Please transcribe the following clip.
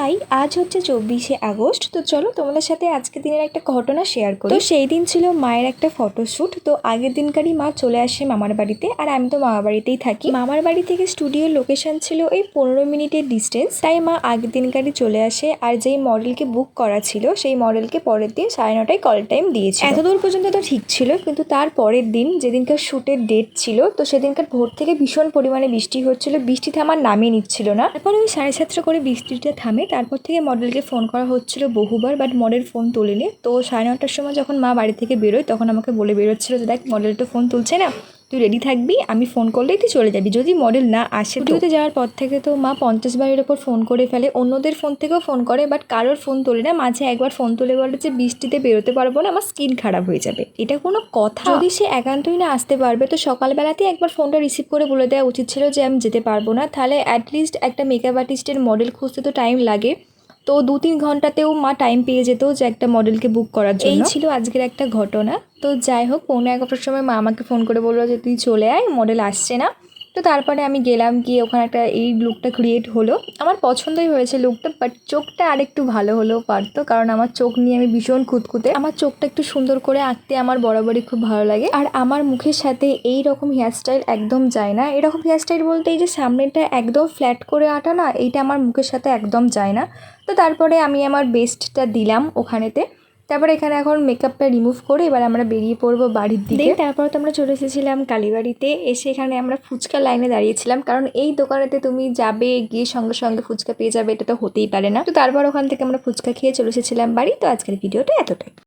High, আজ হচ্ছে 24শে August. তো চলো তোমাদের সাথে আজকে দিনের একটা ঘটনা শেয়ার করি। তো সেই দিন ছিল মায়ের একটা ফটোশ্যুট। তো আগের দিনকারই মা চলে আসে মামার বাড়িতে, আর আমি তো মামার বাড়িতেই থাকি। মামার বাড়ি থেকে স্টুডিওর লোকেশন ছিল এই 15 মিনিটের ডিস্টেন্স। তাই মা আগের দিনকারই চলে আসে, আর যেই মডেলকে বুক করা ছিল সেই মডেলকে পরের দিন 9:30টায় কল টাইম দিয়েছে। এতদূর পর্যন্ত তো ঠিক ছিল, কিন্তু তার পরের দিন যেদিনকার শ্যুটের ডেট ছিল, তো সেদিনকার ভোর থেকে ভীষণ পরিমাণে বৃষ্টি হচ্ছিল। বৃষ্টি থামার নামই নিচ্ছিল না। তারপরে ওই 7:30 করে বৃষ্টিটা থামে। তারপর থেকে মডেলকে ফোন করা হচ্ছিল বহুবার, বাট মডেল ফোন তোলেনি। তো 9:30টার সময় যখন মা বাড়ি থেকে বেরোয়, তখন আমাকে বলে বেরোচ্ছিল যে দেখ, মডেল তো ফোন তুলছে না, তুই রেডি থাকবি, আমি ফোন করলেই তুই চলে যাবি, যদি মডেল না আসে। স্টুডিওতে যাওয়ার পর থেকে তো মা 50 বারের ওপর ফোন করে ফেলে, অন্যদের ফোন থেকেও ফোন করে, বাট কারোর ফোন তোলে না। মাঝে একবার ফোন তুলে বলে যে বৃষ্টিতে বেরোতে পারবো না, আমার স্কিন খারাপ হয়ে যাবে। এটা কোনো কথা? যদি সে একান্তই না আসতে পারবে, তো সকালবেলাতেই একবার ফোনটা রিসিভ করে বলে দেওয়া উচিত ছিল যে আমি যেতে পারবো না। তাহলে অ্যাটলিস্ট একটা মেকআপ আর্টিস্টের মডেল খুঁজতে তো টাইম লাগে, তো 2-3 ঘন্টাতেও মা টাইম পেয়ে যেত যে একটা মডেলকে বুক করার জন্য। এই ছিল আজকের একটা ঘটনা। তো যাই হোক, 11:15টার সময় মা আমাকে ফোন করে বললো যে তুই চলে আয়, মডেল আসছে না। তো তারপরে আমি গেলাম, গিয়ে ওখানে একটা এই লুকটা ক্রিয়েট হলো। আমার পছন্দই হয়েছে লুকটা, বাট চোখটা আরেকটু ভালো হলেও পারতো, কারণ আমার চোখ নিয়ে আমি ভীষণ খুঁতখুঁতে। আমার চোখটা একটু সুন্দর করে আঁকতে আমার বরাবরই খুব ভালো লাগে। আর আমার মুখের সাথে এই রকম হেয়ারস্টাইল একদম যায় না। এরকম হেয়ারস্টাইল বলতে এই যে সামনেটা একদম ফ্ল্যাট করে আটা না, এইটা আমার মুখের সাথে একদম যায় না। তো তারপরে আমি আমার বেস্টটা দিলাম ওখানেতে। তারপরে এখানে এখন মেকআপটা রিমুভ করে এবার আমরা বেরিয়ে পড়বো বাড়ির দিকে। তারপর তো আমরা চলে এসেছিলাম কালীবাড়িতে। এসে এখানে আমরা ফুচকা লাইনে দাঁড়িয়েছিলাম, কারণ এই দোকানেতে তুমি যাবে, গিয়ে সঙ্গে সঙ্গে ফুচকা পেয়ে যাবে, এটা তো হতেই পারে না। তো তারপর ওখান থেকে আমরা ফুচকা খেয়ে চলে এসেছিলাম বাড়ি। তো আজকের ভিডিওটা এতটাই।